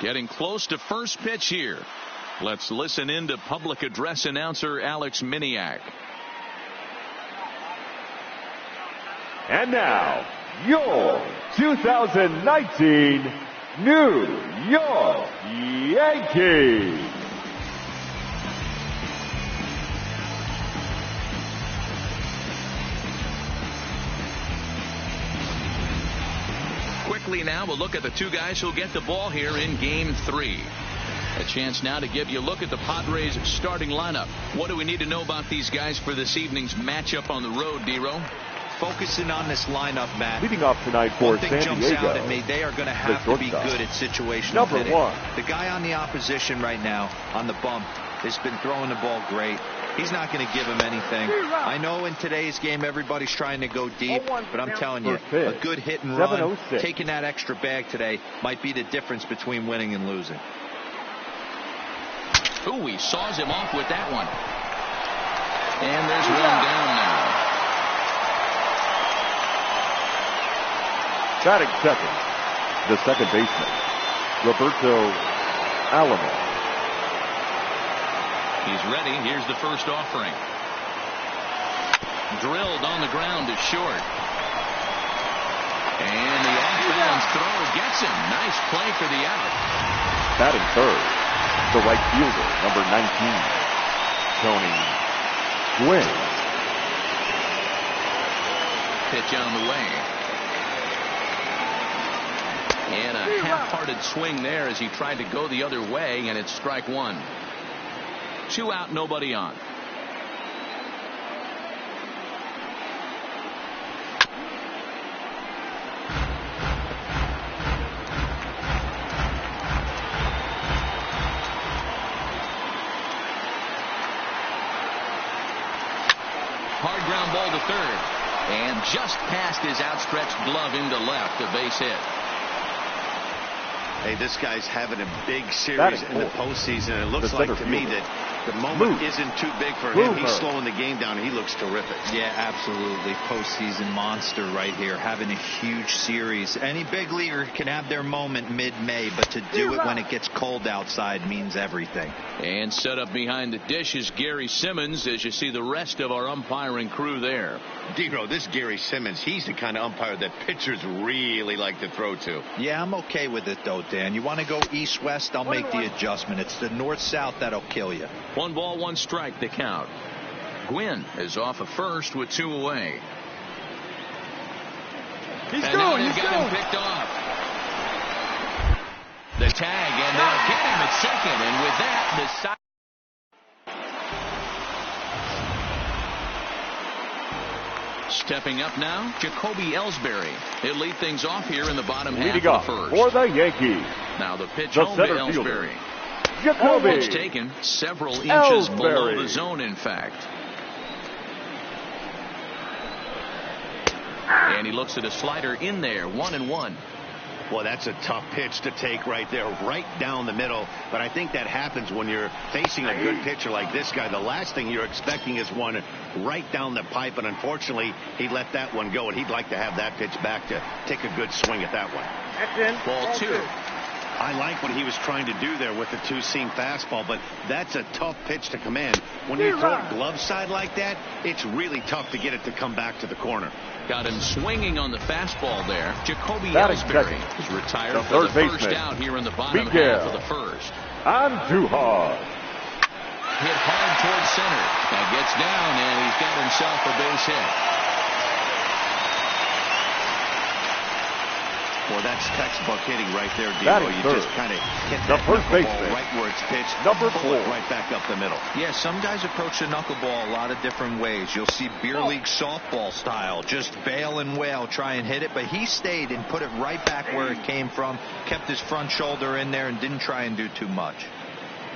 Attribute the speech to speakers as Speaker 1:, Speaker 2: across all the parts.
Speaker 1: Getting close to first pitch here. Let's listen in to public address announcer Alex Miniak.
Speaker 2: And now, your 2019 New York Yankees.
Speaker 1: Quickly now, we'll look at the two guys who'll get the ball here in Game 3. A chance now to give you a look at the Padres starting lineup. What do we need to know about these guys for this evening's matchup on the road, D-Row?
Speaker 3: Focusing on this lineup, Matt.
Speaker 2: Leading off tonight for San Diego.
Speaker 3: One thing jumps out at me. They are going to have to be good at situational hitting.
Speaker 2: Number 1.
Speaker 3: The guy on the opposition right now on the bump has been throwing the ball great. He's not going to give him anything. I know in today's game everybody's trying to go deep, but I'm telling you, a good hit and run, taking that extra bag today might be the difference between winning and losing.
Speaker 1: Ooh, he saws him off with that one. And there's one down now.
Speaker 2: Batting second, the second baseman, Roberto Alomar.
Speaker 1: He's ready. Here's the first offering. Drilled on the ground to short. And the off-balance throw gets him. Nice play for the out.
Speaker 2: Batting third, the right fielder, number 19, Tony Gwynn.
Speaker 1: Pitch on the way. And a half-hearted swing there as he tried to go the other way, and it's strike one. 2 out, nobody on. Hard ground ball to third. And just past his outstretched glove into left, a base hit.
Speaker 4: Hey, this guy's having a big series in the postseason. It looks like to me that the moment isn't too big for him. He's slowing the game down. He looks terrific.
Speaker 3: Yeah, absolutely. Postseason monster right here, having a huge series. Any big leaguer can have their moment mid-May, but to do it when it gets cold outside means everything.
Speaker 1: And set up behind the dish is Gary Simmons as you see the rest of our umpiring crew there.
Speaker 4: D-Row, this Gary Simmons, he's the kind of umpire that pitchers really like to throw to.
Speaker 3: Yeah, I'm okay with it, though, Dan. You want to go east-west, I'll make the adjustment. It's the north-south that'll kill you.
Speaker 1: 1 ball, 1 strike, the count. Gwynn is off of first with 2 away.
Speaker 2: He's
Speaker 1: and
Speaker 2: going,
Speaker 1: now they've got him picked off. The tag, and they'll get him at second. And with that, the side. Stepping up now, Jacoby Ellsbury. He'll lead things off here in the bottom half of the first.
Speaker 2: For the Yankees.
Speaker 1: Now the pitch home to Ellsbury.
Speaker 2: Jacoby
Speaker 1: It's taken several inches below the zone, in fact. And he looks at a slider in there, 1-1.
Speaker 4: Well, that's a tough pitch to take right there, right down the middle. But I think that happens when you're facing a good pitcher like this guy. The last thing you're expecting is one right down the pipe, and unfortunately, he let that one go, and he'd like to have that pitch back to take a good swing at that one.
Speaker 5: That's in.
Speaker 1: Ball 2.
Speaker 4: I like what he was trying to do there with the 2-seam fastball, but that's a tough pitch to command. When you throw it glove side like that, it's really tough to get it to come back to the corner.
Speaker 1: Got him swinging on the fastball there. Jacoby Ellsbury is retired for the first out here in the bottom half of the first.
Speaker 2: Andujar.
Speaker 1: Hit hard towards center. Now gets down, and he's got himself a base hit.
Speaker 4: Well, that's textbook hitting right there, D-Row. You just kind of hit that knuckleball right where it's pitched.
Speaker 2: Number 4.
Speaker 4: Right back up the middle.
Speaker 3: Yeah, some guys approach the knuckleball a lot of different ways. You'll see beer league softball style, just bail and wail, try and hit it. But he stayed and put it right back where it came from, kept his front shoulder in there, and didn't try and do too much.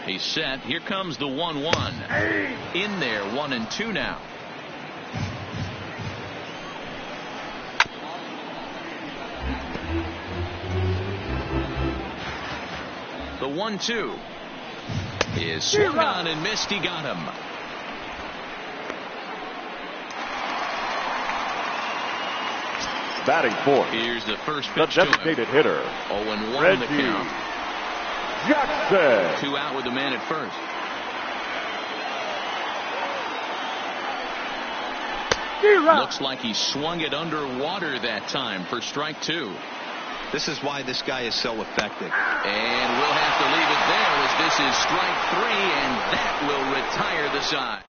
Speaker 1: He's set. Here comes the 1-1. In there, 1-2 now. The 1-2 is swung on and missed. He got him.
Speaker 2: Batting fourth.
Speaker 1: Here's the first
Speaker 2: The
Speaker 1: pitch to him.
Speaker 2: designated hitter.
Speaker 1: 0-1 in the count.
Speaker 2: Jackson.
Speaker 1: 2 out with the man at first. Looks like he swung it underwater that time for strike 2.
Speaker 3: This is why this guy is so effective.
Speaker 1: And we'll have to leave it there as this is strike 3, and that will retire the side.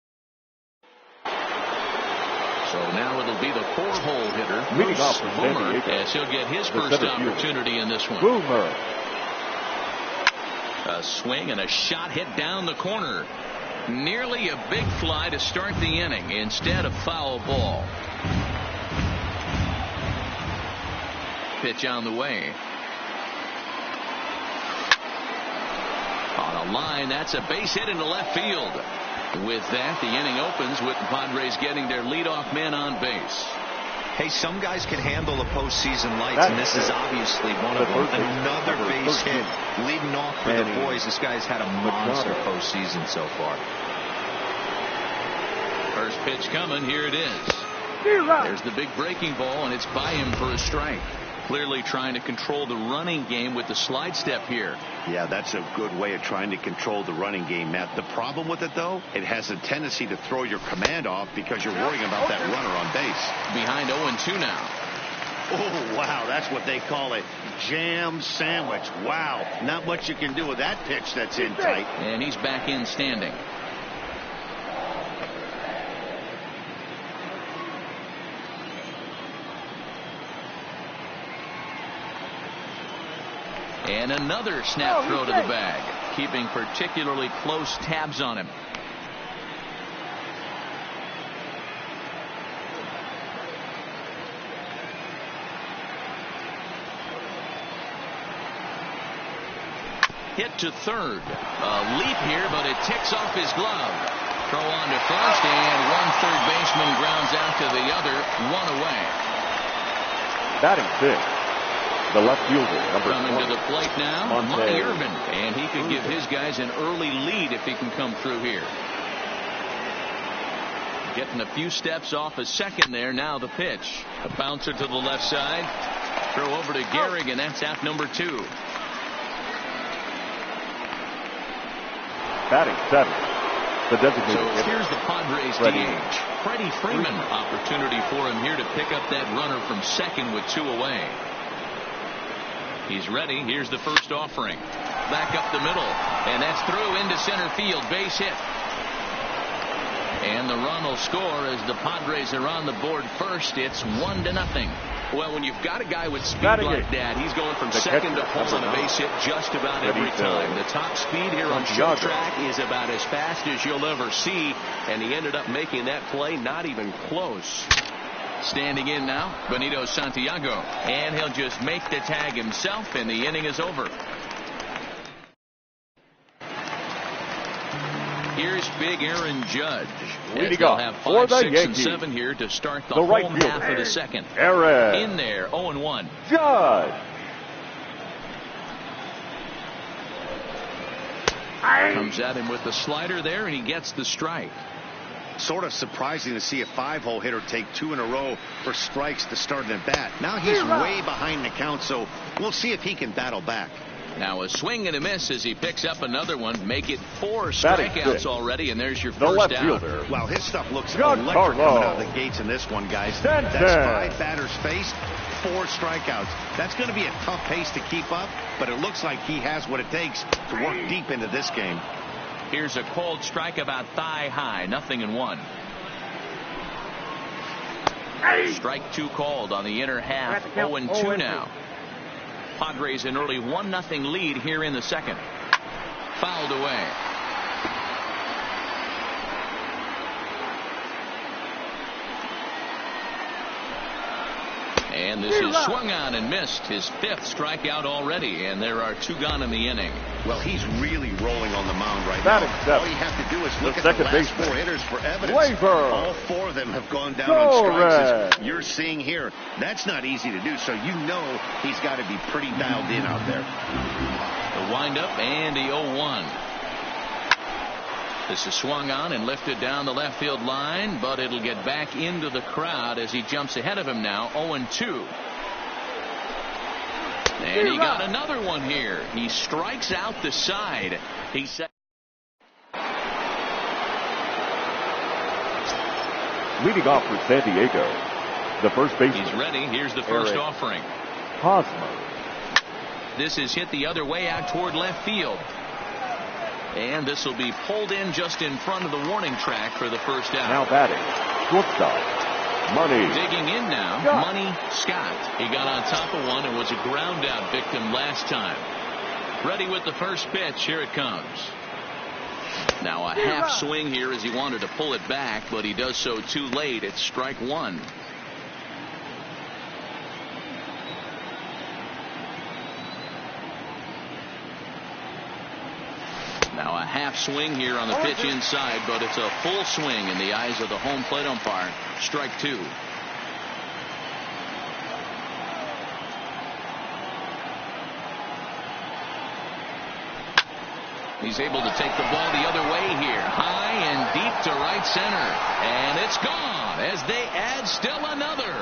Speaker 1: So now it'll be the 4-hole hitter, Bruce Boomer, as he'll get his first opportunity in this one.
Speaker 2: Boomer.
Speaker 1: A swing and a shot hit down the corner. Nearly a big fly to start the inning instead of foul ball. Pitch on the way. On a line, that's a base hit into left field. With that, the inning opens with the Padres getting their leadoff man on base.
Speaker 3: Hey, some guys can handle the postseason lights, and this is obviously one of them. Another base hit leading off for the boys. This guy's had a monster postseason so far.
Speaker 1: First pitch coming. Here it is. There's the big breaking ball, and it's by him for a strike. Clearly trying to control the running game with the slide step here.
Speaker 4: Yeah, that's a good way of trying to control the running game, Matt. The problem with it, though, it has a tendency to throw your command off because you're worrying about that runner on base.
Speaker 1: Behind 0-2 now.
Speaker 4: Oh, wow, that's what they call a jam sandwich. Wow, not much you can do with that pitch that's in tight.
Speaker 1: And he's back in standing. And another snap throw to the bag, keeping particularly close tabs on him. Hit to third. A leap here, but it ticks off his glove. Throw on to first, and one third baseman grounds out to the other, 1 away.
Speaker 2: Batting 6. The left fielder, number 20.
Speaker 1: Coming to the plate now, Monty Irvin. And he could give his guys an early lead if he can come through here. Getting a few steps off a second there. Now the pitch. A bouncer to the left side. Throw over to Gehrig, and that's out number 2.
Speaker 2: Batting 7. The designated
Speaker 1: So
Speaker 2: hitter.
Speaker 1: here's the Padres DH. Freddie Freeman. Opportunity for him here to pick up that runner from second with 2 away. He's ready. Here's the first offering. Back up the middle. And that's through into center field. Base hit. And the run will score as the Padres are on the board first. It's 1-0. Well, when you've got a guy with speed like that, he's going from second to home on a base hit just about every time. The top speed here on show track is about as fast as you'll ever see. And he ended up making that play not even close. Standing in now, Benito Santiago. And he'll just make the tag himself, and the inning is over. Here's big Aaron Judge. They'll have 5, 6, and 7 here to start the home half of the second.
Speaker 2: Aaron.
Speaker 1: In there, 0-1.
Speaker 2: Judge.
Speaker 1: Comes at him with the slider there, and he gets the strike.
Speaker 4: Sort of surprising to see a 5-hole hitter take 2 in a row for strikes to start an at bat. Now he's way behind the count, so we'll see if he can battle back.
Speaker 1: Now a swing and a miss as he picks up another one. Make it 4 strikeouts already, and there's your first out.
Speaker 4: Wow, his stuff looks electric coming out of the gates in this one, guys. That's 5 batters faced, 4 strikeouts. That's going to be a tough pace to keep up, but it looks like he has what it takes to work deep into this game.
Speaker 1: Here's a cold strike about thigh high, 0-1. Strike 2 called on the inner half, 0-2 now. Padres an early 1-0 lead here in the second. Fouled away. And this is swung on and missed. His 5th strikeout already, and there are 2 gone in the inning.
Speaker 4: Well, he's really rolling on the mound right now. All you have to do is look at the last 4 hitters for evidence. All 4 of them have gone down on strikes, as you're seeing here. That's not easy to do, so you know he's got to be pretty dialed in out there.
Speaker 1: The windup and the 0-1. This is swung on and lifted down the left field line, but it'll get back into the crowd as he jumps ahead of him now, 0-2. And he got another one here. He strikes out the side. He set.
Speaker 2: Leading off for San Diego, the first baseman.
Speaker 1: He's ready. Here's the first offering.
Speaker 2: Hosmer.
Speaker 1: This is hit the other way out toward left field. And this will be pulled in just in front of the warning track for the first out.
Speaker 2: Now batting, shortstop, Money.
Speaker 1: Digging in now, Scott. Money Scott. He got on top of one and was a ground out victim last time. Ready with the first pitch. Here it comes. Now a half swing here as he wanted to pull it back, but he does so too late. It's strike one. Now a half swing here on the pitch inside, but it's a full swing in the eyes of the home plate umpire. Strike two. He's able to take the ball the other way here. High and deep to right center. And it's gone as they add still another.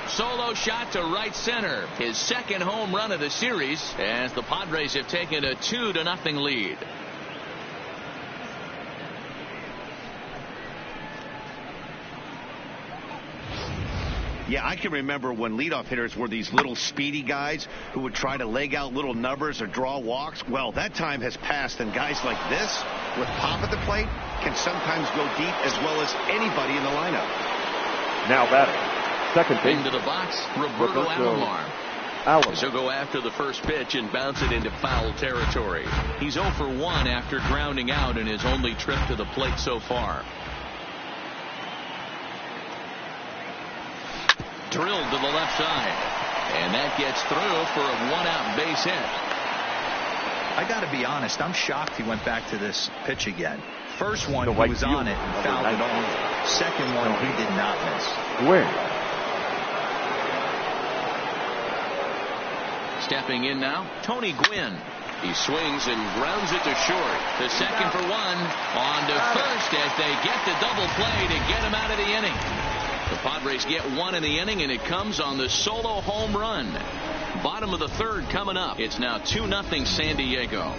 Speaker 1: Solo shot to right center. His second home run of the series as the Padres have taken a 2-0 lead.
Speaker 4: Yeah, I can remember when leadoff hitters were these little speedy guys who would try to leg out little numbers or draw walks. Well, that time has passed, and guys like this with pop at the plate can sometimes go deep as well as anybody in the lineup.
Speaker 2: Now batting, second base.
Speaker 1: Into the box, Roberto Alomar. He'll go after the first pitch and bounce it into foul territory. He's 0 for 1 after grounding out in his only trip to the plate so far. Drilled to the left side, and that gets through for a 1-out base hit.
Speaker 3: I got to be honest, I'm shocked he went back to this pitch again. First one, he was on it and fouled it off. Second one, he did not miss.
Speaker 2: Win.
Speaker 1: Stepping in now, Tony Gwynn. He swings and grounds it to short. The second for one. On to first as they get the double play to get him out of the inning. The Padres get one in the inning, and it comes on the solo home run. Bottom of the third coming up. It's now 2-0 San Diego.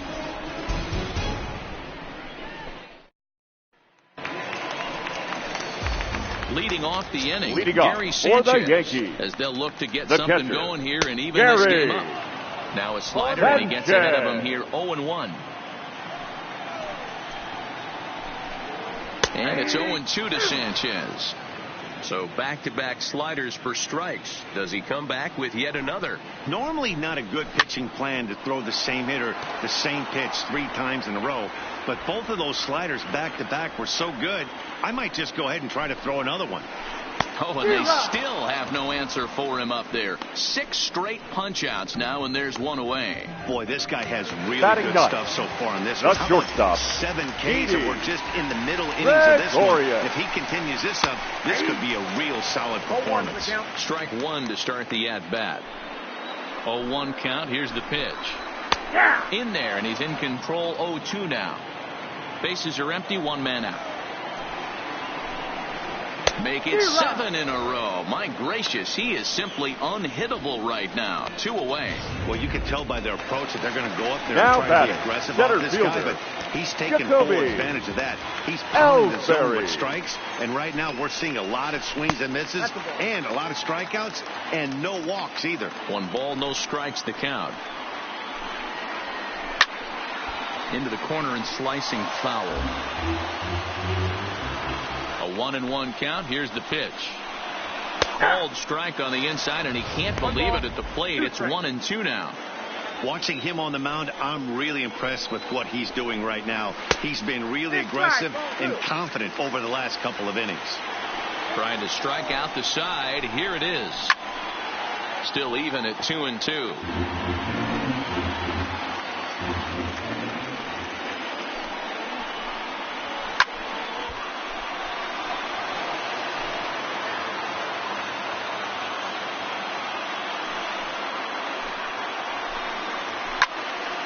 Speaker 1: Leading off the inning, Gary Sanchez,
Speaker 2: for the Yankees,
Speaker 1: as they'll look to get something going here and even this game up. Now a slider, and he gets ahead of him here, 0-1. And it's 0-2 to Sanchez. So back-to-back sliders for strikes. Does he come back with yet another?
Speaker 4: Normally not a good pitching plan to throw the same hitter the same pitch 3 times in a row. But both of those sliders back-to-back were so good, I might just go ahead and try to throw another one.
Speaker 1: Oh, and they still have no answer for him up there. 6 straight punch-outs now, and there's one away.
Speaker 4: Boy, this guy has really good stuff so far on this one.
Speaker 2: Shortstop.
Speaker 4: 7 Ks, and we're just in the middle innings of this one. If he continues this up, this could be a real solid performance.
Speaker 1: Strike one to start the at-bat. 0-1 count. Here's the pitch. In there, and he's in control. 0-2 now. Bases are empty. 1 man out. Make it 7 in a row. My gracious, he is simply unhittable right now. 2 away.
Speaker 4: Well, you can tell by their approach that they're going to go up there and try to be aggressive on this guy, but he's taking full advantage of that. He's pounding the zone with strikes, and right now we're seeing a lot of swings and misses and a lot of strikeouts and no walks either.
Speaker 1: 1 ball, no strikes to count. Into the corner and slicing foul. A 1-1 count. Here's the pitch. Called strike on the inside, and he can't believe it at the plate. It's 1-2 now.
Speaker 4: Watching him on the mound, I'm really impressed with what he's doing right now. He's been really aggressive and confident over the last couple of innings.
Speaker 1: Trying to strike out the side. Here it is. Still even at 2-2.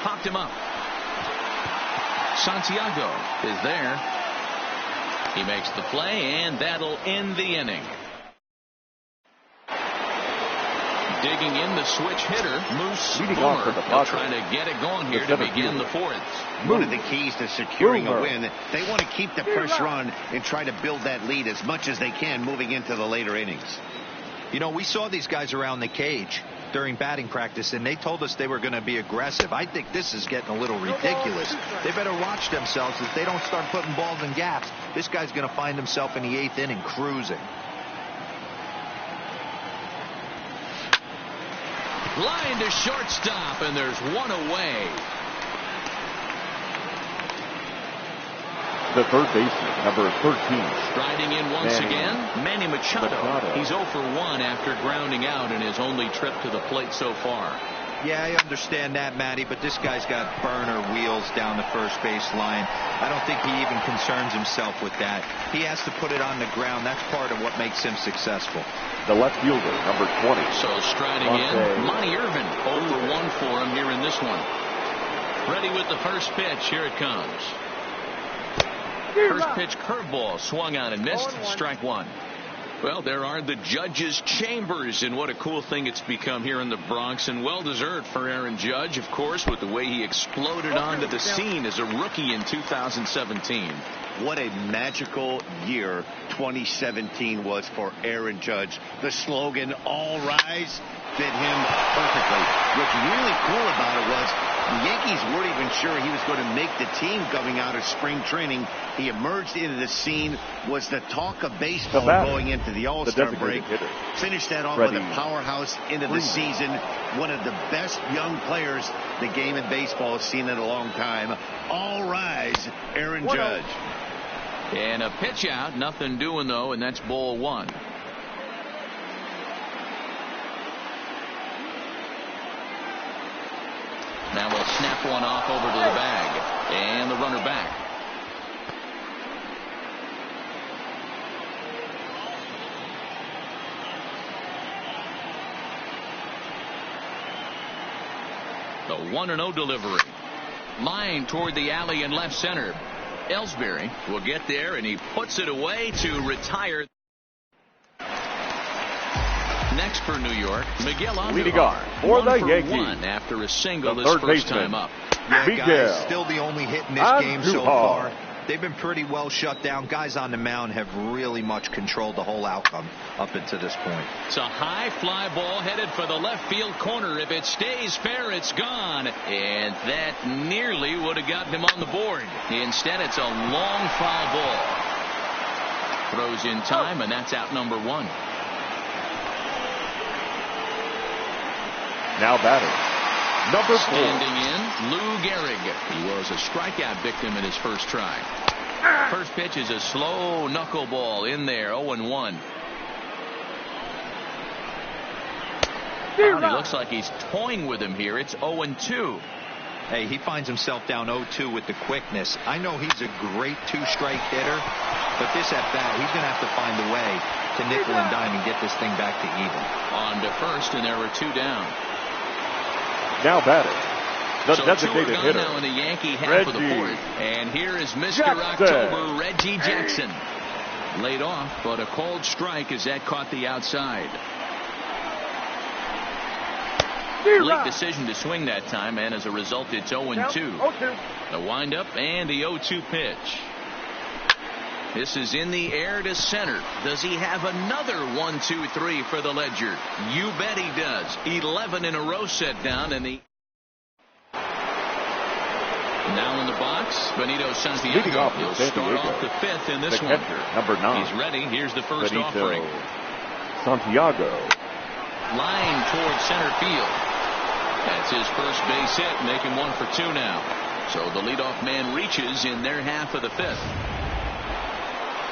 Speaker 1: Popped him up. Santiago is there. He makes the play, and that'll end the inning. Digging in the switch hitter, Moose Boomer. They'll try to get it going here to begin the fourth.
Speaker 4: One of the keys to securing a win, they want to keep the pressure on and try to build that lead as much as they can moving into the later innings.
Speaker 3: You know, we saw these guys around the cage during batting practice, and they told us they were going to be aggressive. I think this is getting a little ridiculous. They better watch themselves as they don't start putting balls in gaps. This guy's going to find himself in the 8th inning cruising.
Speaker 1: Line to shortstop, and there's one away.
Speaker 2: The third baseman, number 13.
Speaker 1: Striding in once again, Manny Machado. He's 0 for 1 after grounding out in his only trip to the plate so far.
Speaker 3: Yeah, I understand that, Matty, but this guy's got burner wheels down the first base line. I don't think he even concerns himself with that. He has to put it on the ground. That's part of what makes him successful.
Speaker 2: The left fielder, number 20.
Speaker 1: So striding in, Monty Irvin, 0 for 1 for him here in this one. Ready with the first pitch. Here it comes. First pitch curveball, swung on and missed. Strike one. Well, there are the judges' chambers, and what a cool thing it's become here in the Bronx, and well-deserved for Aaron Judge, of course, with the way he exploded onto the scene as a rookie in 2017.
Speaker 4: What a magical year 2017 was for Aaron Judge. The slogan, "All Rise," fit him perfectly. What's really cool about it was the Yankees weren't even sure he was going to make the team coming out of spring training. He emerged into the scene, was the talk of baseball going into the All-Star break. Finished that off with a powerhouse into the season. One of the best young players the game in baseball has seen in a long time. All rise, Aaron Judge.
Speaker 1: And a pitch out, nothing doing though, and that's ball one. Now we'll snap one off over to the bag, and the runner back. The 1-0 delivery. Line toward the alley in left center. Ellsbury will get there, and he puts it away to retire. Next for New York, Miguel Andujar,
Speaker 2: for the
Speaker 1: 1 for
Speaker 2: Yankees.
Speaker 1: 1 after a single his first time up.
Speaker 3: Yeah, guys, still the only hit in this game so far. They've been pretty well shut down. Guys on the mound have really much controlled the whole outcome up until this point.
Speaker 1: It's a high fly ball headed for the left field corner. If it stays fair, it's gone. And that nearly would have gotten him on the board. Instead, it's a long foul ball. Throws in time, and that's out number 1.
Speaker 2: Now batting, number 4.
Speaker 1: Standing in, Lou Gehrig. He was a strikeout victim in his first try. First pitch is a slow knuckleball in there, 0-1. He looks like he's toying with him here. It's 0-2.
Speaker 3: Hey, he finds himself down 0-2 with the quickness. I know he's a great 2-strike hitter, but this at bat, he's going to have to find a way to nickel and dime and get this thing back to even.
Speaker 1: On to first, and there were 2 down.
Speaker 2: Now batting, the
Speaker 1: so
Speaker 2: designated hitter,
Speaker 1: now in the Yankee half of the fourth. And here is Mr. October, Reggie Jackson. Laid off, but a cold strike as that caught the outside. Late decision to swing that time, and as a result, it's 0-2. The windup and the 0-2 pitch. This is in the air to center. Does he have another 1-2-3 for the ledger? You bet he does. 11 in a row set down, and the now in the box, Benito Santiago. He'll start off the 5th in this one.
Speaker 2: Number 9.
Speaker 1: He's ready. Here's the first offering.
Speaker 2: Santiago.
Speaker 1: Line toward center field. That's his first base hit, making 1 for 2 now. So the leadoff man reaches in their half of the 5th.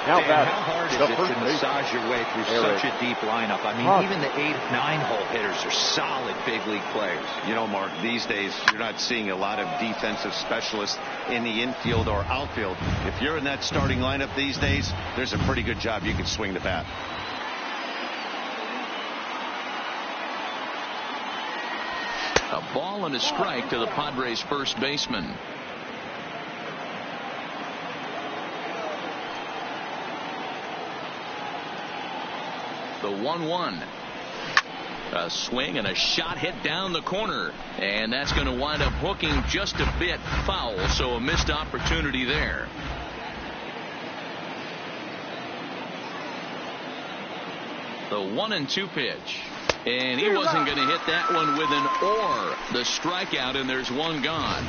Speaker 3: Now how hard is it to massage your way through such a deep lineup? I mean, even the 8, 9-hole hitters are solid big league players.
Speaker 4: You know, Mark, these days you're not seeing a lot of defensive specialists in the infield or outfield. If you're in that starting lineup these days, there's a pretty good job you can swing the bat.
Speaker 1: A ball and a strike to the Padres' first baseman. The 1-1. A swing and a shot hit down the corner, and that's going to wind up hooking just a bit foul, so a missed opportunity there. The 1-2 pitch, and he wasn't going to hit that one with an or. The strikeout, and there's one gone.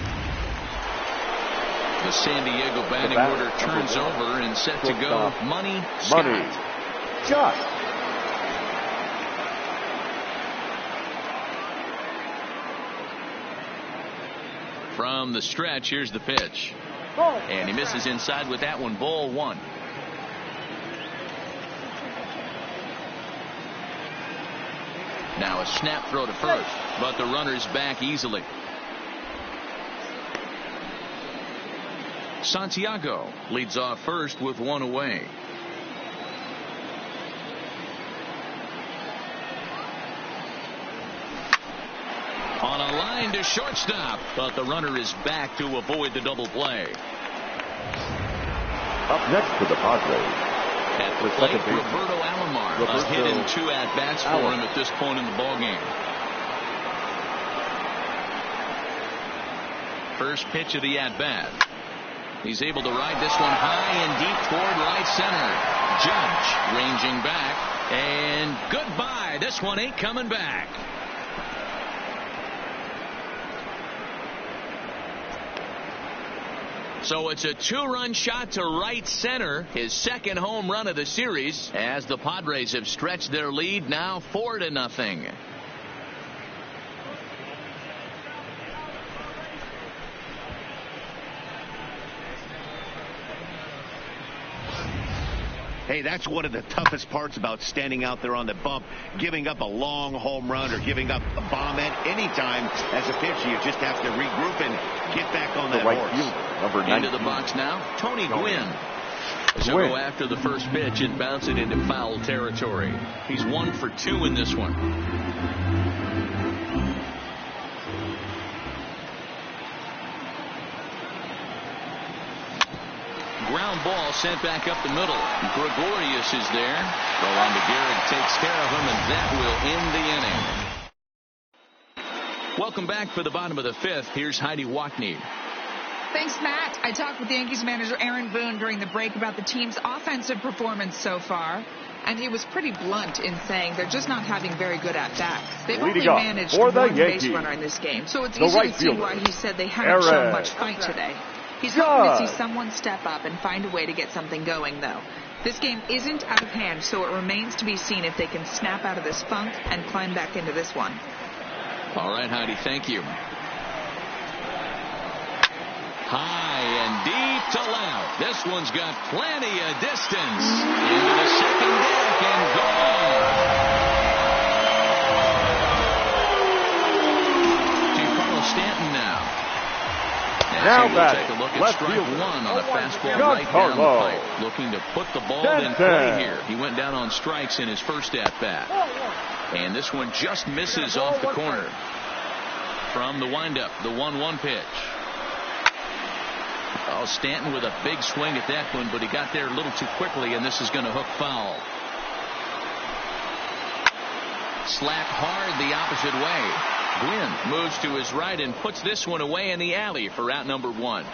Speaker 1: The San Diego batting order turns over and set to go. Money Scott. From the stretch, here's the pitch. And he misses inside with that one. Ball 1. Now a snap throw to first, but the runner's back easily. Santiago leads off first with one away. On a line to shortstop, but the runner is back to avoid the double play.
Speaker 2: Up next for the Padres.
Speaker 1: At the plate, Roberto Alomar. A hit in 2 at-bats for him at this point in the ballgame. First pitch of the at-bat. He's able to ride this one high and deep toward right center. Judge ranging back, and goodbye. This one ain't coming back. So it's a 2-run shot to right center, his second home run of the series, as the Padres have stretched their lead now 4-0.
Speaker 4: Hey, that's one of the toughest parts about standing out there on the bump. Giving up a long home run or giving up a bomb at any time as a pitcher. You just have to regroup and get back on that horse.
Speaker 2: Number 19.
Speaker 1: Into the box now, Tony Gwynn. So go after the first pitch and bounce it into foul territory. He's 1 for 2 in this one. Ground ball sent back up the middle. Gregorius is there. Throw on to Garrett, takes care of him, and that will end the inning. Welcome back for the bottom of the 5th. Here's Heidi Wackney.
Speaker 5: Thanks, Matt. I talked with Yankees manager Aaron Boone during the break about the team's offensive performance so far, and he was pretty blunt in saying they're just not having very good at-bats. They've only managed one base runner in this game, so it's easy to see why he said they haven't shown much fight today. He's hoping to see someone step up and find a way to get something going, though. This game isn't out of hand, so it remains to be seen if they can snap out of this funk and climb back into this one.
Speaker 1: All right, Heidi, thank you. High and deep to left. This one's got plenty of distance. Into the second deck and gone. To Carlos Stanton now.
Speaker 2: Now
Speaker 1: we'll take a look at strike 1 on a fastball right down the pipe. Looking to put the ball in play here. He went down on strikes in his first at-bat. And this one just misses off the corner. From the windup, the 1-1 pitch. Oh, Stanton with a big swing at that one, but he got there a little too quickly, and this is going to hook foul. Slap hard the opposite way. Gwynn moves to his right and puts this one away in the alley for out number 1.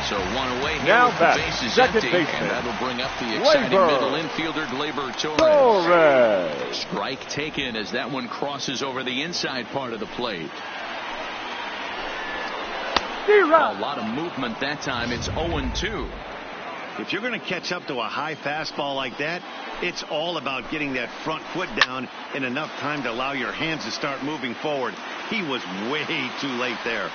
Speaker 1: So 1 away here
Speaker 2: now
Speaker 1: with the bases empty, and that'll bring up the exciting middle infielder Gleyber Torres. Strike taken as that one crosses over the inside part of the plate. A lot of movement that time. It's 0-2.
Speaker 4: If you're going to catch up to a high fastball like that, it's all about getting that front foot down in enough time to allow your hands to start moving forward. He was way too late there.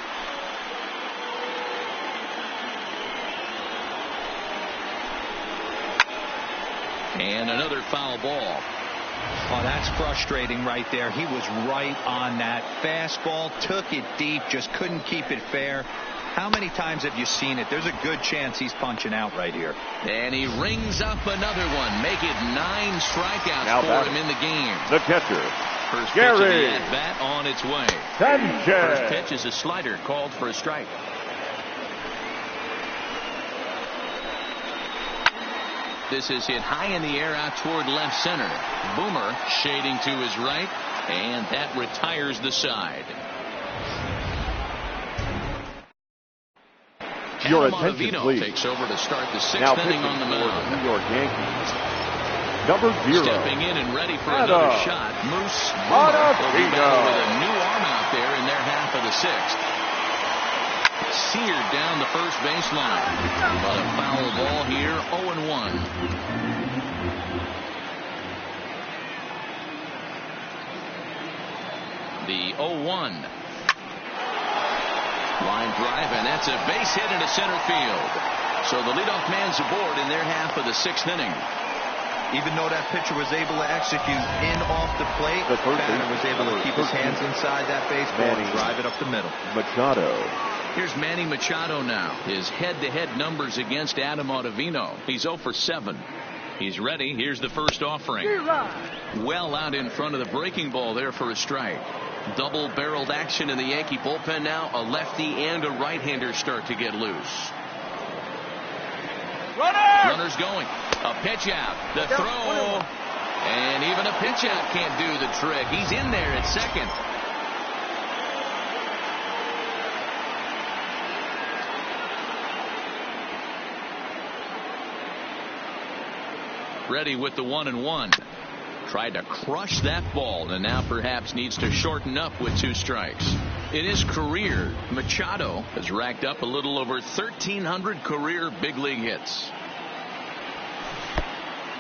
Speaker 1: And another foul ball.
Speaker 3: Oh, that's frustrating right there. He was right on that. Fastball, took it deep, just couldn't keep it fair. How many times have you seen it? There's a good chance he's punching out right here.
Speaker 1: And he rings up another one. Make it 9 strikeouts for him in the game.
Speaker 2: The catcher,
Speaker 1: First pitch of the at-bat on its way. First pitch is a slider called for a strike. This is hit high in the air out toward left center. Boomer shading to his right, and that retires the side.
Speaker 2: Your attention, please.
Speaker 1: Takes over to start the 6th
Speaker 2: now
Speaker 1: inning on the mound.
Speaker 2: The New York Yankees. Number 0.
Speaker 1: Stepping in and ready for another shot. Moose Boomer will be back with a new arm out there in their half of the 6th. Seared down the first baseline. But a foul ball here, 0-1. The 0-1. Line drive, and that's a base hit into center field. So the leadoff man's aboard in their half of the 6th inning.
Speaker 3: Even though that pitcher was able to execute in off the plate, the batter was able to keep his hands inside that baseball and drive it up the middle.
Speaker 2: Machado.
Speaker 1: Here's Manny Machado now. His head-to-head numbers against Adam Ottavino. He's 0 for 7. He's ready. Here's the first offering. Well out in front of the breaking ball there for a strike. Double-barreled action in the Yankee bullpen now. A lefty and a right-hander start to get loose. Runners going. A pitch out. The throw. And even a pitch out can't do the trick. He's in there at second. Ready with the 1-1. Tried to crush that ball and now perhaps needs to shorten up with 2 strikes. In his career, Machado has racked up a little over 1,300 career big league hits.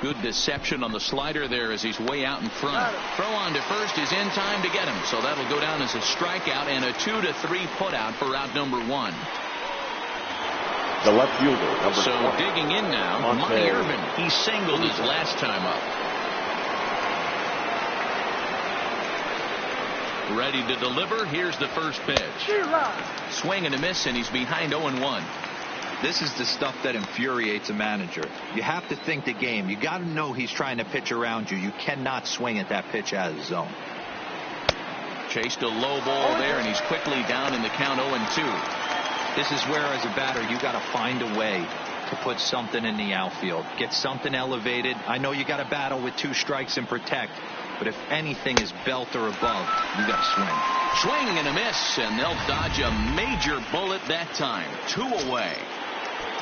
Speaker 1: Good deception on the slider there as he's way out in front. Throw on to first is in time to get him. So that'll go down as a strikeout and a 2-3 putout for out number 1.
Speaker 2: The left fielder, number 20.
Speaker 1: Digging in now, Monty Irvin. He singled his last time up. Ready to deliver. Here's the first pitch. Swing and a miss, and he's behind 0-1.
Speaker 3: This is the stuff that infuriates a manager. You have to think the game. You got to know he's trying to pitch around you. You cannot swing at that pitch out of the zone.
Speaker 1: Chased a low ball there, and he's quickly down in the count 0-2.
Speaker 3: This is where, as a batter, you got to find a way to put something in the outfield. Get something elevated. I know you got to battle with 2 strikes and protect. But if anything is belt or above, you got to swing.
Speaker 1: Swing and a miss, and they'll dodge a major bullet that time. 2 away.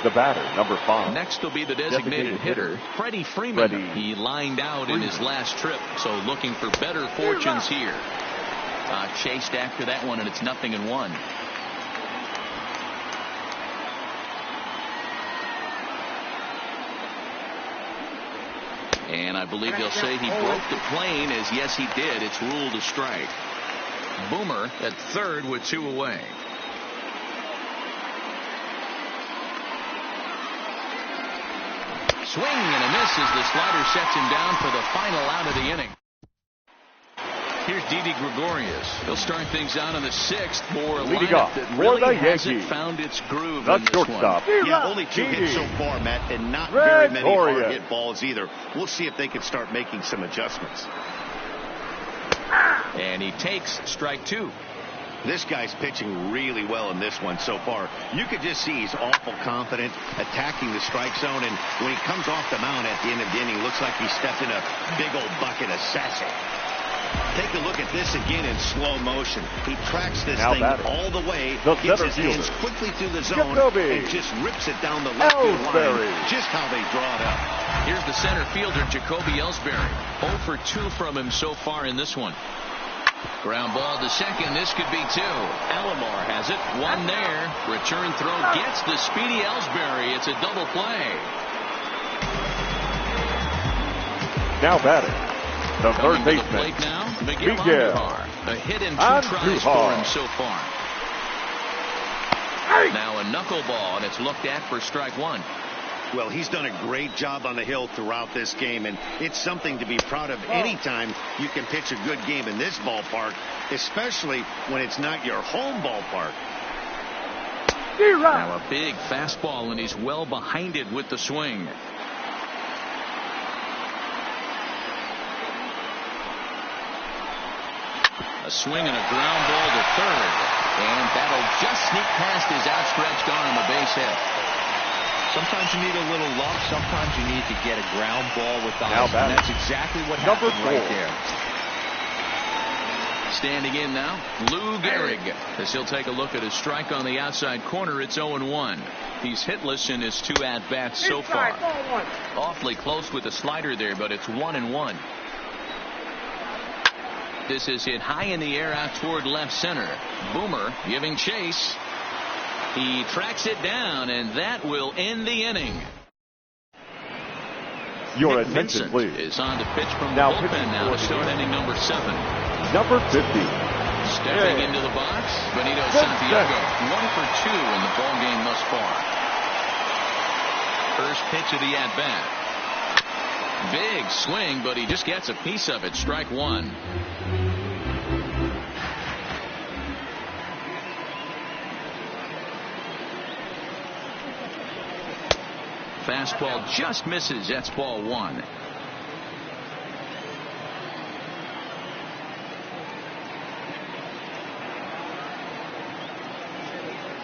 Speaker 2: The batter, number 5.
Speaker 1: Next will be the designated hitter, Freddie Freeman. He lined out in his last trip, so looking for better fortunes here. Chased after that one, and it's 0-1. And I believe they'll say he broke the plane, as yes he did. It's ruled a strike. Boomer at third with 2 away. Swing and a miss as the slider sets him down for the final out of the inning. Here's Didi Gregorius. He'll start things out in the 6th for a lineup that really hasn't found its groove in this one.
Speaker 4: Yeah, only 2 hits so far, Matt, and not very many hard hit balls either. We'll see if they can start making some adjustments.
Speaker 1: And he takes strike 2.
Speaker 4: This guy's pitching really well in this one so far. You could just see he's awful confident attacking the strike zone, and when he comes off the mound at the end of the inning, looks like he stepped in a big old bucket of sassy. Take a look at this again in slow motion. He tracks this thing all the way, gets his hands quickly through the zone, and just rips it down the left field line. Just how they draw it up.
Speaker 1: Here's the center fielder, Jacoby Ellsbury. 0 for 2 from him so far in this one. Ground ball to second. This could be 2. Alomar has it. 1 there. Return throw gets the speedy Ellsbury. It's a double play.
Speaker 2: Now batting, the third baseman,
Speaker 1: Miguel. A hit in 2 tries for him so far. Now a knuckleball, and it's looked at for strike 1.
Speaker 4: Well, he's done a great job on the hill throughout this game, and it's something to be proud of anytime you can pitch a good game in this ballpark, especially when it's not your home ballpark.
Speaker 1: Now a big fastball, and he's well behind it with the swing. A swing and a ground ball to third, and that'll just sneak past his outstretched arm, a base hit.
Speaker 3: Sometimes you need a little luck. Sometimes you need to get a ground ball with the ice. And that's exactly what
Speaker 2: Number
Speaker 3: happened
Speaker 2: 4.
Speaker 3: right there.
Speaker 1: Standing in now, Lou Gehrig, as he'll take a look at his strike on the outside corner. It's 0-1. He's hitless in his 2 at-bats so far. Awfully close with the slider there, but it's 1-1. This is hit high in the air out toward left center. Boomer giving chase. He tracks it down, and that will end the inning.
Speaker 2: Your
Speaker 1: Nick
Speaker 2: attention,
Speaker 1: Vincent
Speaker 2: please.
Speaker 1: is on to pitch from the
Speaker 2: Now
Speaker 1: bullpen now to start inning number 7.
Speaker 2: Number 50.
Speaker 1: Stepping into the box, Benito Santiago. 1 for 2 in the ball game thus far. First pitch of the at-bat. Big swing, but he just gets a piece of it. Strike 1. Fastball just misses. That's ball 1.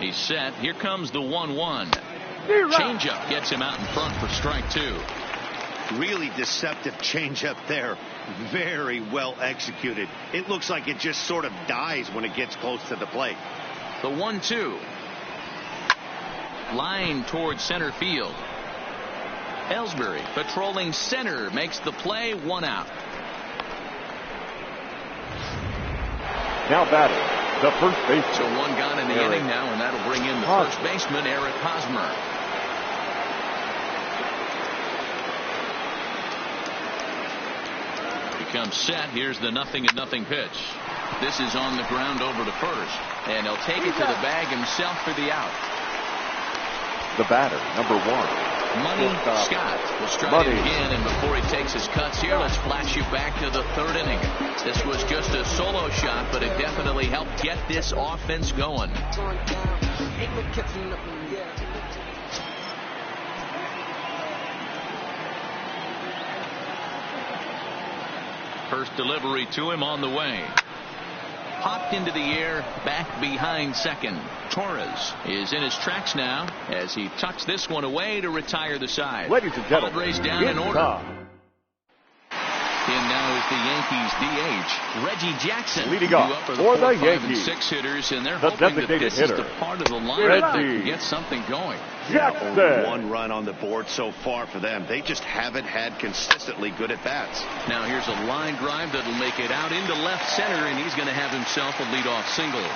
Speaker 1: He's set. Here comes the 1-1. Changeup gets him out in front for strike 2.
Speaker 4: Really deceptive changeup there. Very well executed. It looks like it just sort of dies when it gets close to the plate.
Speaker 1: The 1-2. Line towards center field. Ellsbury patrolling center makes the play. 1 out.
Speaker 2: Now batting, the first baseman.
Speaker 1: So 1 gone in the inning now, and that'll bring in the first baseman, Eric Hosmer. Becomes set. Here's the 0-0 pitch. This is on the ground over to first, and he'll take it to the bag himself for the out.
Speaker 2: The batter, number 1.
Speaker 1: Money Scott will strike him again, and before he takes his cuts here, let's flash you back to the 3rd inning. This was just a solo shot, but it definitely helped get this offense going. First delivery to him on the way. Popped into the air, back behind second. Torres is in his tracks now as he tucks this one away to retire the side.
Speaker 2: Ladies and gentlemen,
Speaker 1: Padres down in order. In now is the Yankees DH, Reggie Jackson.
Speaker 2: Leading off for the Yankees.
Speaker 1: 6 hitters, and they're
Speaker 2: the
Speaker 1: hoping that this
Speaker 2: hitter.
Speaker 1: is the part of the lineup that can get something going.
Speaker 2: Jackson.
Speaker 4: 1 run on the board so far for them. They just haven't had consistently good at bats.
Speaker 1: Now here's a line drive that'll make it out into left center, and he's going to have himself a leadoff single.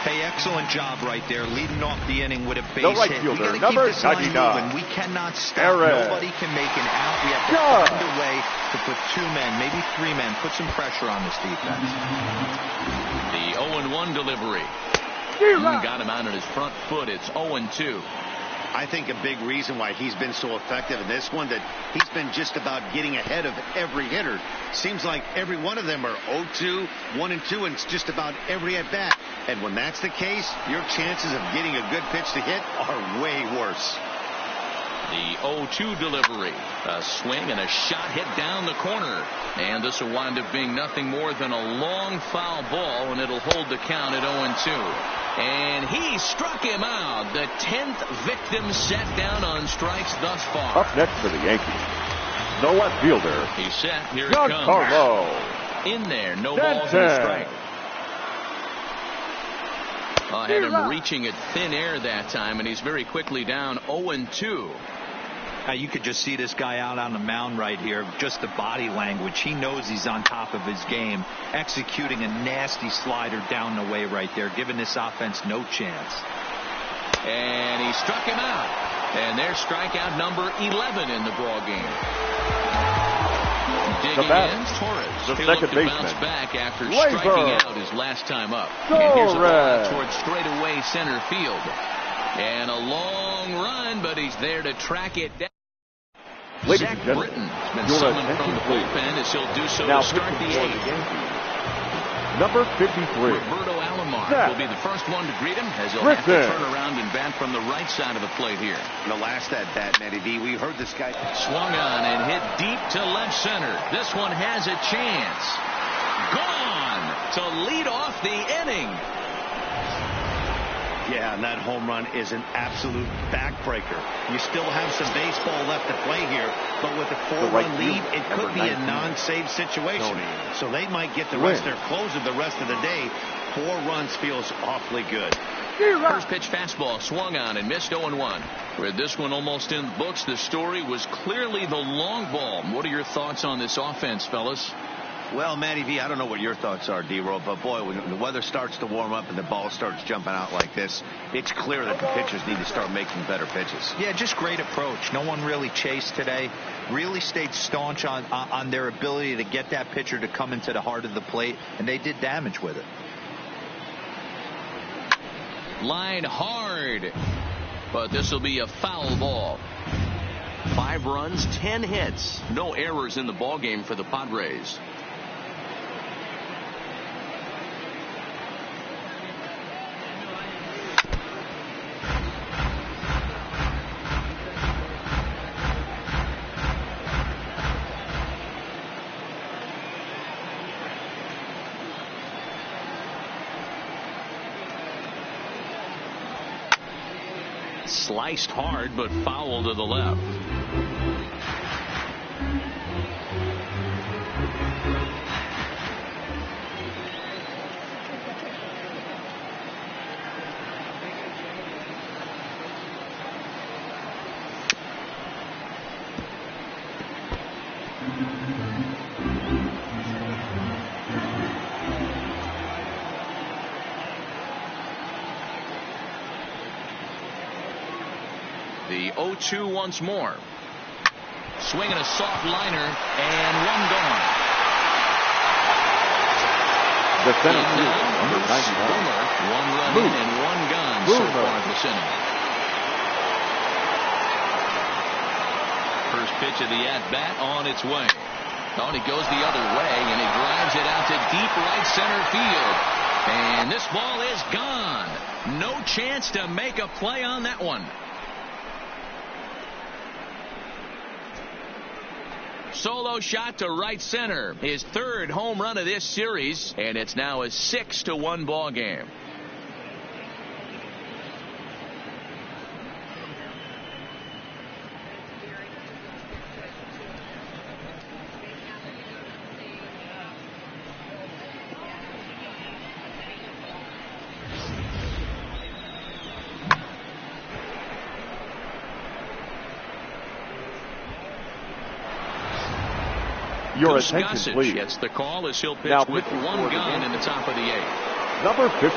Speaker 3: Hey, excellent job right there, leading off the inning with a base
Speaker 2: the right
Speaker 3: hit.
Speaker 2: fielder,
Speaker 3: We got to
Speaker 2: number
Speaker 3: keep this line
Speaker 2: 99.
Speaker 3: moving. We cannot stop. Nobody can make an out. We have to find a way to put 2 men, maybe 3 men, put some pressure on this defense.
Speaker 1: The 0-1 delivery. Got him out on his front foot. It's 0-2.
Speaker 4: I think a big reason why he's been so effective in this one, that he's been just about getting ahead of every hitter. Seems like every one of them are 0-2, 1-2, and it's just about every at bat. And when that's the case, your chances of getting a good pitch to hit are way worse.
Speaker 1: The 0-2 delivery. A swing and a shot hit down the corner. And this will wind up being nothing more than a long foul ball, and it'll hold the count at 0-2. And he struck him out. The 10th victim set down on strikes thus far.
Speaker 2: Up next for the Yankees, the left fielder.
Speaker 1: He's set. Here it comes.
Speaker 2: Giancarlo.
Speaker 1: In there. No balls and a strike. Had him reaching at thin air that time, and he's very quickly down 0-2.
Speaker 3: You could just see this guy out on the mound right here. Just the body language. He knows he's on top of his game. Executing a nasty slider down the way right there, giving this offense no chance.
Speaker 1: And he struck him out. And there's strikeout number 11 in the ball game. Digging in, Torres.
Speaker 2: The
Speaker 1: He'll
Speaker 2: second
Speaker 1: look to
Speaker 2: baseman.
Speaker 1: bounce back after striking out his last time up.
Speaker 2: Torres.
Speaker 1: And here's a ball out towards straightaway center field. And a long run, but he's there to track it down. Zach Britton has been summoned from the bullpen, as he'll do so to start the 8th.
Speaker 2: Number 53.
Speaker 1: Roberto Alomar will be the first one to greet him, as he'll have to turn around and bat from the right side of the plate here.
Speaker 4: In the last at bat, Matty D, we heard this guy
Speaker 1: swung on and hit deep to left center. This one has a chance. Gone to lead off the inning.
Speaker 4: Yeah, and that home run is an absolute backbreaker. You still have some baseball left to play here, but with a 4-run lead, it could be a non-save situation. So they might get the rest of their closer the rest of the day. 4 runs feels awfully good.
Speaker 1: First pitch fastball swung on and missed 0-1. With this one almost in the books, the story was clearly the long ball. What are your thoughts on this offense, fellas?
Speaker 3: Well, Matty V, I don't know what your thoughts are, D-Roll, but boy, when the weather starts to warm up and the ball starts jumping out like this, it's clear that the pitchers need to start making better pitches.
Speaker 6: Yeah, just great approach. No one really chased today. Really stayed staunch on their ability to get that pitcher to come into the heart of the plate, and they did damage with it.
Speaker 1: Line hard, but this will be a foul ball. 5 runs, 10 hits, no errors in the ball game for the Padres. Sliced hard, but foul to the left. The 0-2 once more. Swinging a soft liner, and one gone.
Speaker 2: The center field, number 99.
Speaker 1: 1 run in and 1 gone so far this inning. First pitch of the at-bat on its way. Oh, it goes the other way, and it drives it out to deep right center field. And this ball is gone. No chance to make a play on that one. Solo shot to right center. His 3rd home run of this series, and it's now a 6-1 ball game.
Speaker 2: Your attention, please.
Speaker 1: Gets the call as he'll pitch
Speaker 2: now
Speaker 1: with 1 gun in the top of the 8th.
Speaker 2: Number 54.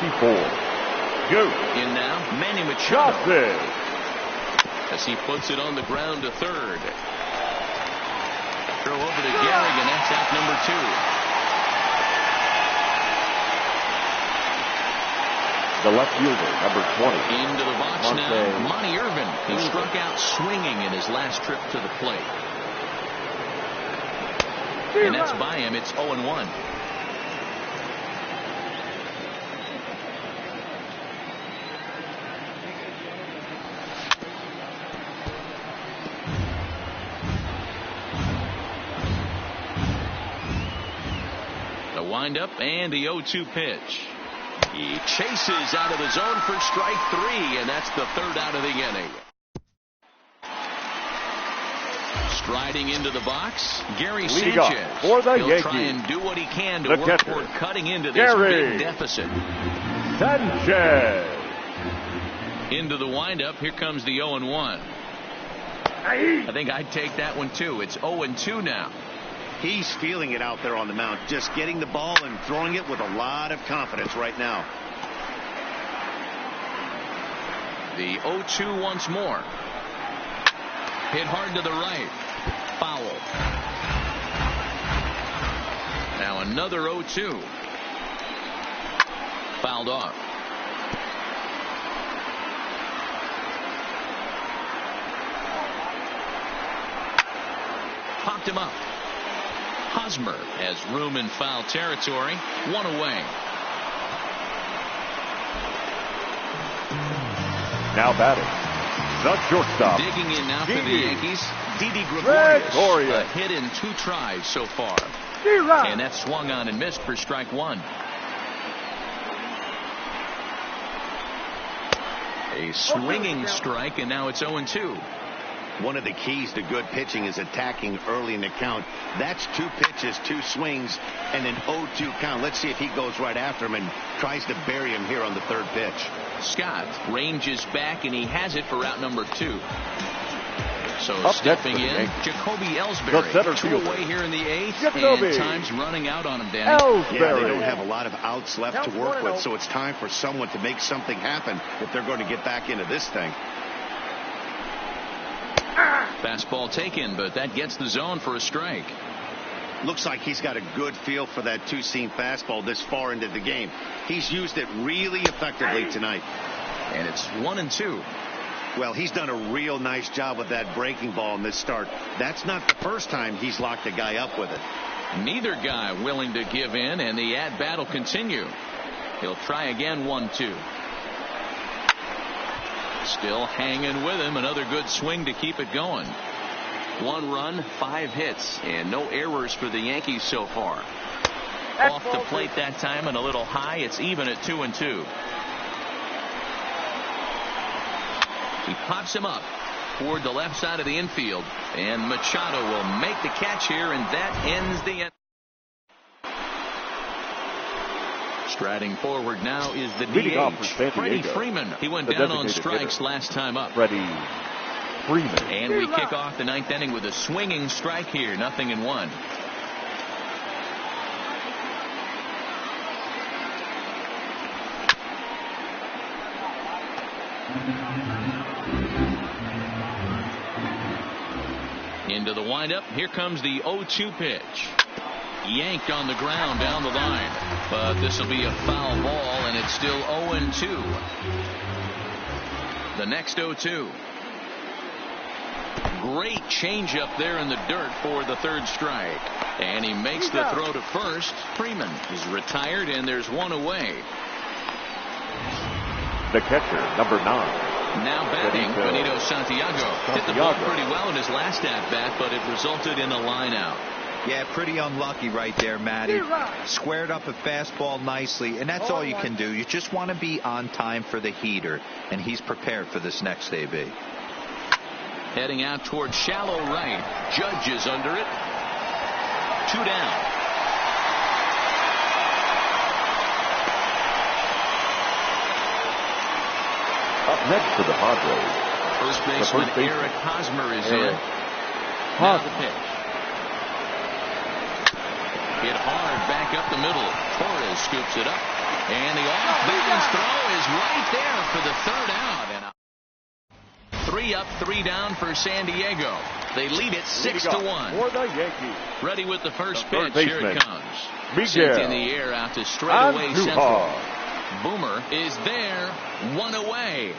Speaker 2: Go.
Speaker 1: In now, Manny Machado.
Speaker 2: Johnson.
Speaker 1: As he puts it on the ground to 3rd. Throw over to Gehrig, and that's out number 2.
Speaker 2: The left fielder, number 20.
Speaker 1: Into the box now, Monty Irvin. He struck out swinging in his last trip to the plate. And that's by him. It's 0-1. The windup and the 0-2 pitch. He chases out of the zone for strike 3, and that's the 3rd out of the inning. Striding into the box, Gary Sanchez.
Speaker 2: For the
Speaker 1: He'll
Speaker 2: Yankees.
Speaker 1: try and do what he can to
Speaker 2: The
Speaker 1: work
Speaker 2: catcher,
Speaker 1: toward cutting into this big deficit.
Speaker 2: Sanchez.
Speaker 1: Into the windup. Here comes the 0-1. I think I'd take that one too. It's 0-2 now.
Speaker 4: He's feeling it out there on the mound, just getting the ball and throwing it with a lot of confidence right now.
Speaker 1: The 0-2 once more. Hit hard to the right. Foul. Now another 0-2. Fouled off. Popped him up. Hosmer has room in foul territory. 1 away.
Speaker 2: Now batting, the shortstop.
Speaker 1: Digging in now for the Yankees, Didi Gregorius. A hit in 2 tries so far. And that swung on and missed for strike 1. A swinging strike, and now it's 0-2.
Speaker 4: One of the keys to good pitching is attacking early in the count. That's 2 pitches, 2 swings, and an 0-2 count. Let's see if he goes right after him and tries to bury him here on the 3rd pitch.
Speaker 1: Scott ranges back, and he has it for out number 2. So
Speaker 2: Up
Speaker 1: stepping in, Jacoby Ellsbury. 2 away here in the 8th, and time's running out on him, Danny.
Speaker 4: Yeah, they don't have a lot of outs left to work with, so it's time for someone to make something happen if they're going to get back into this thing.
Speaker 1: Fastball taken, but that gets the zone for a strike.
Speaker 4: Looks like he's got a good feel for that 2-seam fastball this far into the game. He's used it really effectively tonight.
Speaker 1: And it's 1-2.
Speaker 4: Well, he's done a real nice job with that breaking ball in this start. That's not the first time he's locked a guy up with it.
Speaker 1: Neither guy willing to give in, and the at-bat will continue. He'll try again, 1-2. Still hanging with him. Another good swing to keep it going. 1 run, 5 hits, and no errors for the Yankees so far. Off the plate that time and a little high. It's even at 2-2. He pops him up toward the left side of the infield, and Machado will make the catch here, and that ends the end. Striding forward now is the DH, Freddie Freeman. He went down on strikes last time up.
Speaker 2: Freddie Freeman.
Speaker 1: And we kick off the 9th inning with a swinging strike here, 0-1. Into the windup. Here comes the 0-2 pitch. Yanked on the ground down the line. But this will be a foul ball, and it's still 0-2. The next 0-2. Great changeup there in the dirt for the 3rd strike. And he makes the throw to first. Freeman is retired, and there's 1 away.
Speaker 2: The catcher, number 9.
Speaker 1: Now batting, Benito Santiago. Hit the ball pretty well in his last at-bat, but it resulted in a line out.
Speaker 6: Yeah, pretty unlucky right there, Matty. Squared up a fastball nicely, and that's all you can do. You just want to be on time for the heater, and he's prepared for this next AB.
Speaker 1: Heading out towards shallow right. Judge is under it. 2 down.
Speaker 2: Up next for the Padres.
Speaker 1: First baseman Eric Hosmer is in. Now the pitch. Hit hard back up the middle. Torres scoops it up. And the off-balance throw is right there for the 3rd out. And 3 up, 3 down for San Diego. They lead it 6-1.
Speaker 2: For the Yankees.
Speaker 1: Ready with the first pitch. Here it comes.
Speaker 2: Miguel.
Speaker 1: Sent in the air out to straightaway central.
Speaker 2: Hard.
Speaker 1: Boomer is there. 1 away.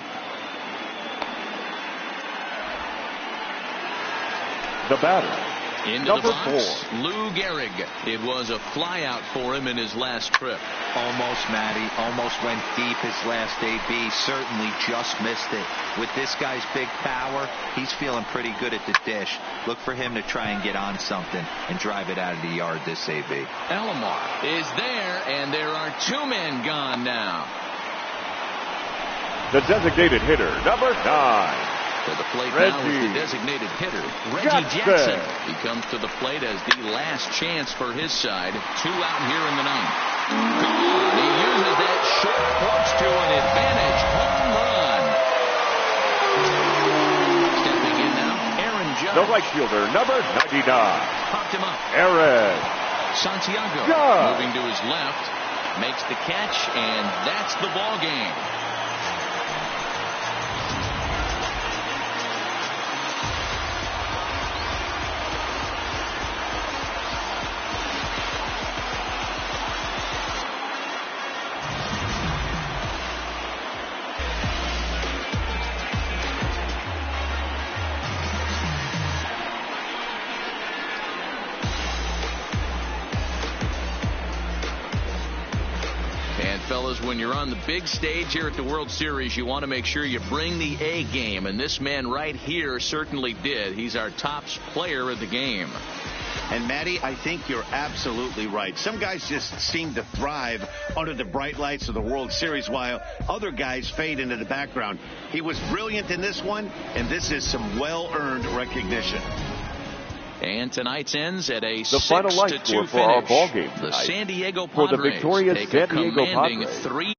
Speaker 2: The batter.
Speaker 1: Into
Speaker 2: number
Speaker 1: the box,
Speaker 2: 4.
Speaker 1: Lou Gehrig. It was a flyout for him in his last trip.
Speaker 6: Almost, Matty. Almost went deep his last AB. Certainly just missed it. With this guy's big power, he's feeling pretty good at the dish. Look for him to try and get on something and drive it out of the yard this AB.
Speaker 1: Alomar is there, and there are 2 men gone now.
Speaker 2: The designated hitter, number 9.
Speaker 1: To the plate now is the designated hitter, Reggie Jackson. He comes to the plate as the last chance for his side. 2 out here in the 9th. Gone. He uses that short porch to an advantage. Home run. Stepping in now, Aaron Judge.
Speaker 2: The right fielder, number 99.
Speaker 1: Popped him up.
Speaker 2: Aaron
Speaker 1: Santiago
Speaker 2: Judge.
Speaker 1: moving to his left. Makes the catch, and that's the ball game. Fellas, when you're on the big stage here at the World Series, you want to make sure you bring the A game, and this man right here certainly did. He's our top player of the game.
Speaker 4: And, Matty, I think you're absolutely right. Some guys just seem to thrive under the bright lights of the World Series, while other guys fade into the background. He was brilliant in this one, and this is some well-earned recognition.
Speaker 1: And tonight's ends at a 6-2
Speaker 2: The final line score for our ball game
Speaker 1: the
Speaker 2: tonight.
Speaker 1: San Diego
Speaker 2: For the
Speaker 1: Padres
Speaker 2: victorious
Speaker 1: take
Speaker 2: San
Speaker 1: a
Speaker 2: Diego
Speaker 1: commanding
Speaker 2: Padres,
Speaker 1: 3